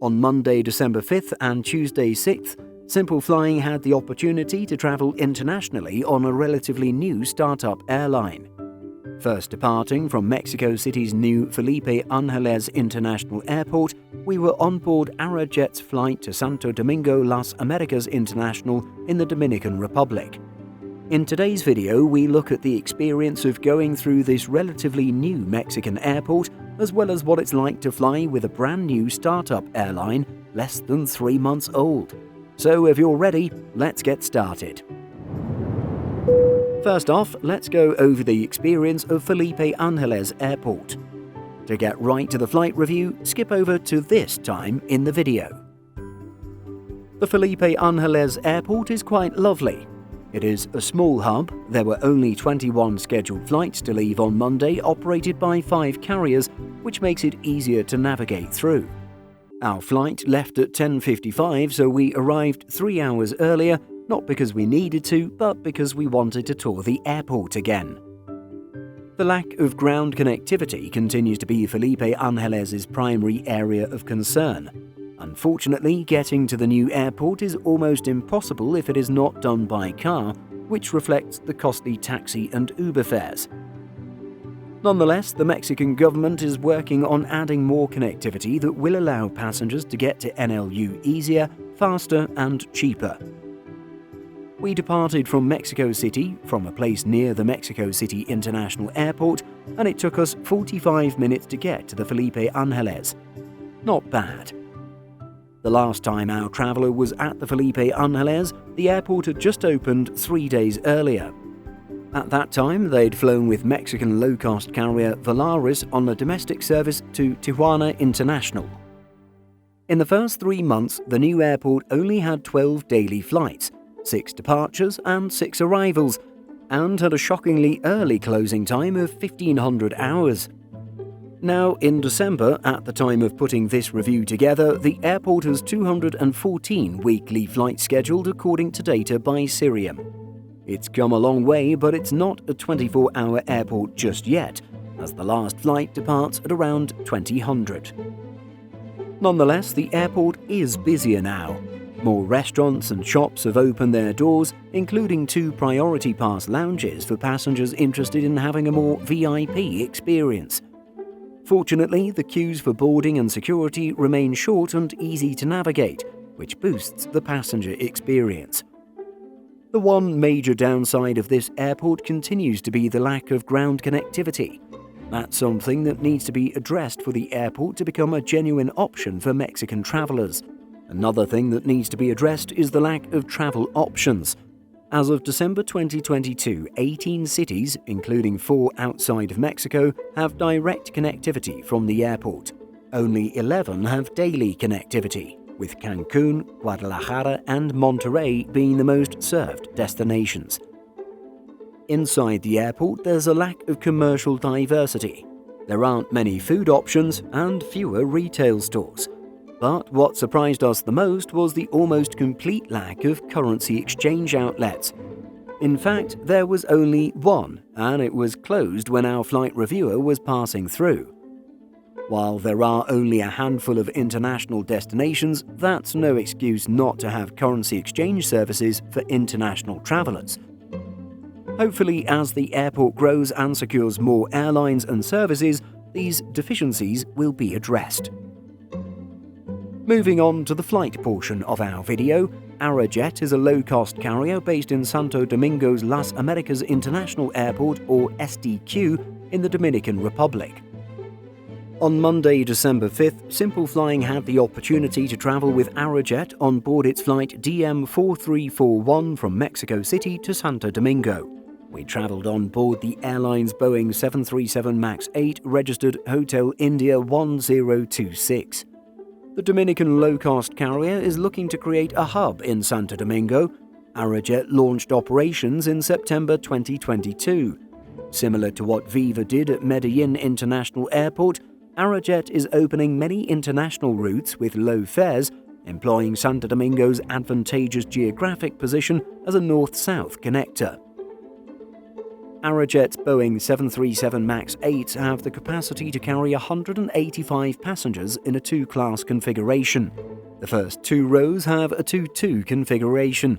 On Monday, December 5th and Tuesday 6th, Simple Flying had the opportunity to travel internationally on a relatively new startup airline. First departing from Mexico City's new Felipe Angeles International Airport, we were on board Arajet's flight to Santo Domingo Las Americas International in the Dominican Republic. In today's video, we look at the experience of going through this relatively new Mexican airport, as well as what it's like to fly with a brand new startup airline less than 3 months old. So if you're ready, let's get started. First off, let's go over the experience of Felipe Angeles Airport. To get right to the flight review, skip over to this time in the video. The Felipe Angeles Airport is quite lovely. It is a small hub. There were only 21 scheduled flights to leave on Monday, operated by 5 carriers, which makes it easier to navigate through. Our flight left at 10:55, so we arrived 3 hours earlier, not because we needed to, but because we wanted to tour the airport again. The lack of ground connectivity continues to be Felipe Angeles' primary area of concern. Unfortunately, getting to the new airport is almost impossible if it is not done by car, which reflects the costly taxi and Uber fares. Nonetheless, the Mexican government is working on adding more connectivity that will allow passengers to get to NLU easier, faster, and cheaper. We departed from Mexico City, from a place near the Mexico City International Airport, and it took us 45 minutes to get to the Felipe Angeles. Not bad. The last time our traveller was at the Felipe Angeles, the airport had just opened 3 days earlier. At that time, they'd flown with Mexican low-cost carrier Volaris on a domestic service to Tijuana International. In the first 3 months, the new airport only had 12 daily flights, 6 departures and 6 arrivals, and had a shockingly early closing time of 1500 hours. Now, in December, at the time of putting this review together, the airport has 214 weekly flights scheduled according to data by Cirium. It's come a long way, but it's not a 24-hour airport just yet, as the last flight departs at around 2000. Nonetheless, the airport is busier now. More restaurants and shops have opened their doors, including 2 priority pass lounges for passengers interested in having a more VIP experience. Fortunately, the queues for boarding and security remain short and easy to navigate, which boosts the passenger experience. The one major downside of this airport continues to be the lack of ground connectivity. That's something that needs to be addressed for the airport to become a genuine option for Mexican travelers. Another thing that needs to be addressed is the lack of travel options. As of December 2022, 18 cities, including 4 outside of Mexico, have direct connectivity from the airport. Only 11 have daily connectivity, with Cancun, Guadalajara, and Monterrey being the most served destinations. Inside the airport, there's a lack of commercial diversity. There aren't many food options and fewer retail stores. But what surprised us the most was the almost complete lack of currency exchange outlets. In fact, there was only one, and it was closed when our flight reviewer was passing through. While there are only a handful of international destinations, that's no excuse not to have currency exchange services for international travelers. Hopefully, as the airport grows and secures more airlines and services, these deficiencies will be addressed. Moving on to the flight portion of our video, Arajet is a low-cost carrier based in Santo Domingo's Las Americas International Airport, or SDQ, in the Dominican Republic. On Monday, December 5th, Simple Flying had the opportunity to travel with Arajet on board its flight DM4341 from Mexico City to Santo Domingo. We traveled on board the airline's Boeing 737 MAX 8 registered Hotel India 1026. The Dominican low-cost carrier is looking to create a hub in Santo Domingo. Arajet launched operations in September 2022. Similar to what Viva did at Medellin International Airport, Arajet is opening many international routes with low fares, employing Santo Domingo's advantageous geographic position as a north-south connector. Arajet's Boeing 737 MAX 8s have the capacity to carry 185 passengers in a two-class configuration. The first two rows have a 2-2 configuration.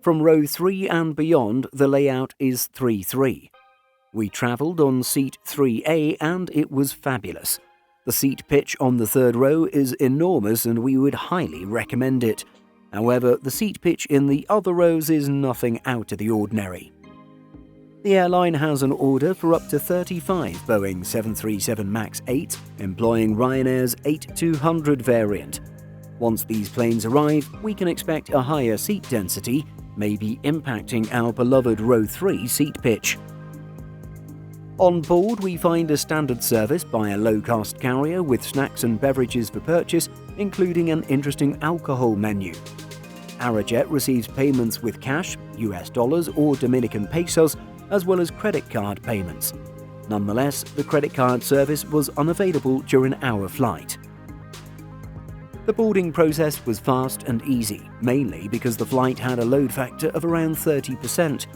From row 3 and beyond, the layout is 3-3. We travelled on seat 3A and it was fabulous. The seat pitch on the third row is enormous and we would highly recommend it. However, the seat pitch in the other rows is nothing out of the ordinary. The airline has an order for up to 35 Boeing 737 MAX 8, employing Ryanair's 8200 variant. Once these planes arrive, we can expect a higher seat density, maybe impacting our beloved row 3 seat pitch. On board, we find a standard service by a low-cost carrier with snacks and beverages for purchase, including an interesting alcohol menu. Arajet receives payments with cash, US dollars or Dominican pesos, as well as credit card payments. Nonetheless, the credit card service was unavailable during our flight. The boarding process was fast and easy, mainly because the flight had a load factor of around 30%.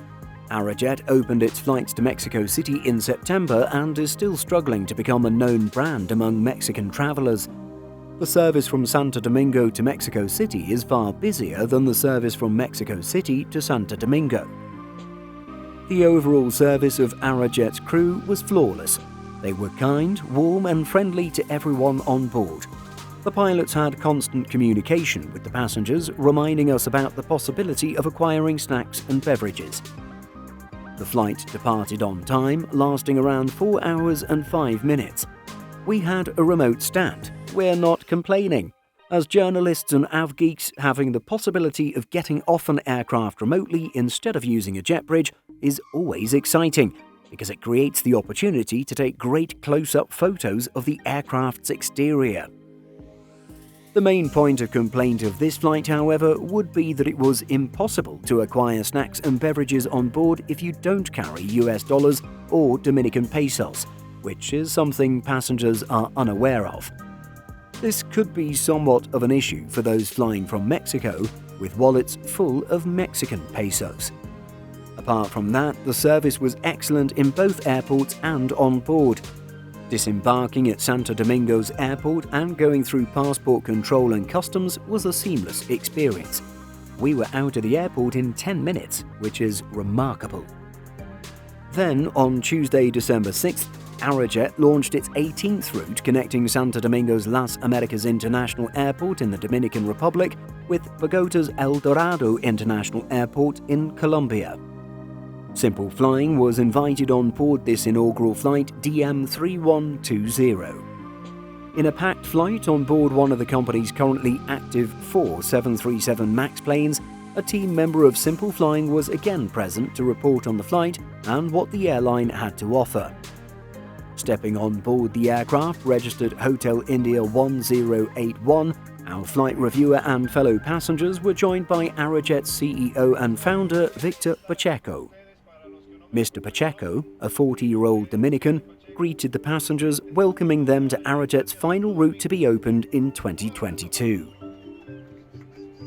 Arajet opened its flights to Mexico City in September and is still struggling to become a known brand among Mexican travelers. The service from Santo Domingo to Mexico City is far busier than the service from Mexico City to Santo Domingo. The overall service of Arajet's crew was flawless. They were kind, warm and friendly to everyone on board. The pilots had constant communication with the passengers, reminding us about the possibility of acquiring snacks and beverages. The flight departed on time, lasting around 4 hours and 5 minutes. We had a remote stand. We're not complaining. As journalists and avgeeks, having the possibility of getting off an aircraft remotely instead of using a jet bridge is always exciting, because it creates the opportunity to take great close-up photos of the aircraft's exterior. The main point of complaint of this flight, however, would be that it was impossible to acquire snacks and beverages on board if you don't carry US dollars or Dominican pesos, which is something passengers are unaware of. This could be somewhat of an issue for those flying from Mexico with wallets full of Mexican pesos. Apart from that, the service was excellent in both airports and on board. Disembarking at Santo Domingo's airport and going through passport control and customs was a seamless experience. We were out of the airport in 10 minutes, which is remarkable. Then, on Tuesday, December 6th, Arajet launched its 18th route connecting Santo Domingo's Las Americas International Airport in the Dominican Republic with Bogota's El Dorado International Airport in Colombia. Simple Flying was invited on board this inaugural flight DM3120. In a packed flight on board one of the company's currently active 4 737 MAX planes, a team member of Simple Flying was again present to report on the flight and what the airline had to offer. Stepping on board the aircraft registered Hotel India 1081, our flight reviewer and fellow passengers were joined by Arajet's CEO and founder Victor Pacheco. Mr. Pacheco, a 40-year-old Dominican, greeted the passengers, welcoming them to Arajet's final route to be opened in 2022.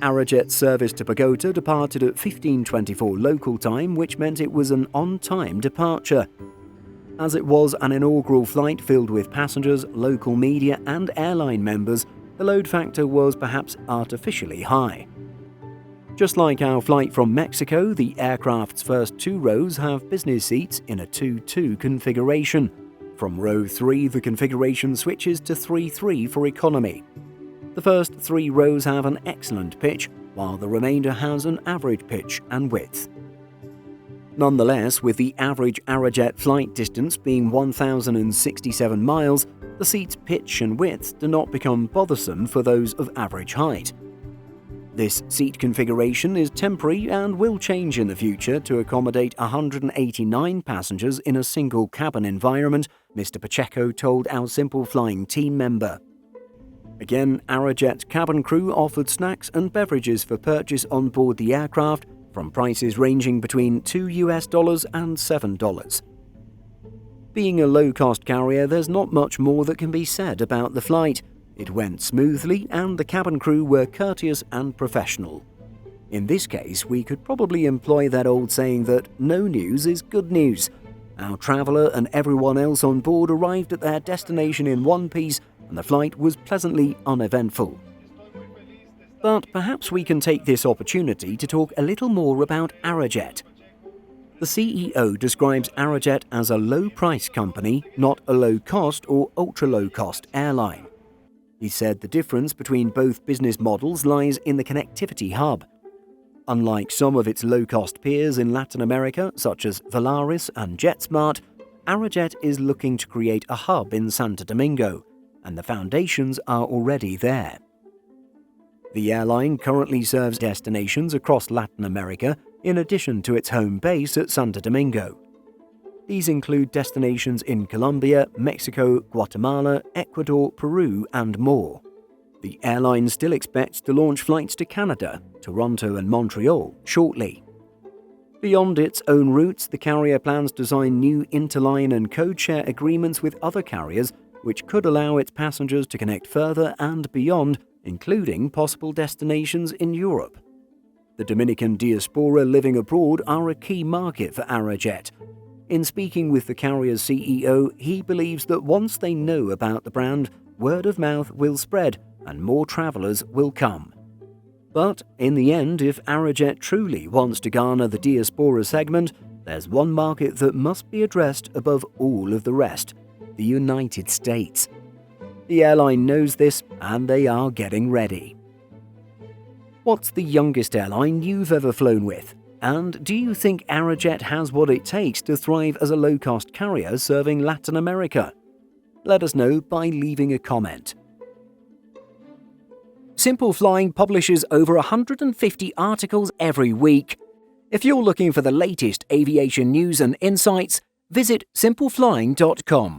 Arajet's service to Bogota departed at 15:24 local time, which meant it was an on-time departure. As it was an inaugural flight filled with passengers, local media and airline members, the load factor was perhaps artificially high. Just like our flight from Mexico, the aircraft's first 2 rows have business seats in a 2-2 configuration. From row 3, the configuration switches to 3-3 for economy. The first 3 rows have an excellent pitch, while the remainder has an average pitch and width. Nonetheless, with the average Arajet flight distance being 1,067 miles, the seat's pitch and width do not become bothersome for those of average height. This seat configuration is temporary and will change in the future to accommodate 189 passengers in a single cabin environment, Mr. Pacheco told our Simple Flying team member. Again, Arajet's cabin crew offered snacks and beverages for purchase on board the aircraft, from prices ranging between $2 and $7. Being a low-cost carrier, there's not much more that can be said about the flight. It went smoothly and the cabin crew were courteous and professional. In this case, we could probably employ that old saying that no news is good news. Our traveller and everyone else on board arrived at their destination in one piece, and the flight was pleasantly uneventful. But perhaps we can take this opportunity to talk a little more about Arajet. The CEO describes Arajet as a low-price company, not a low-cost or ultra-low-cost airline. He said the difference between both business models lies in the connectivity hub. Unlike some of its low-cost peers in Latin America, such as Volaris and JetSmart, Arajet is looking to create a hub in Santo Domingo, and the foundations are already there. The airline currently serves destinations across Latin America in addition to its home base at Santo Domingo. These include destinations in Colombia, Mexico, Guatemala, Ecuador, Peru, and more. The airline still expects to launch flights to Canada, Toronto, and Montreal shortly. Beyond its own routes, the carrier plans to sign new interline and codeshare agreements with other carriers, which could allow its passengers to connect further and beyond, including possible destinations in Europe. The Dominican diaspora living abroad are a key market for Arajet. In speaking with the carrier's CEO, he believes that once they know about the brand, word of mouth will spread and more travelers will come. But in the end, if Arajet truly wants to garner the diaspora segment, there's one market that must be addressed above all of the rest: the United States. The airline knows this, and they are getting ready. What's the youngest airline you've ever flown with? And do you think Arajet has what it takes to thrive as a low-cost carrier serving Latin America? Let us know by leaving a comment. Simple Flying publishes over 150 articles every week. If you're looking for the latest aviation news and insights, visit simpleflying.com.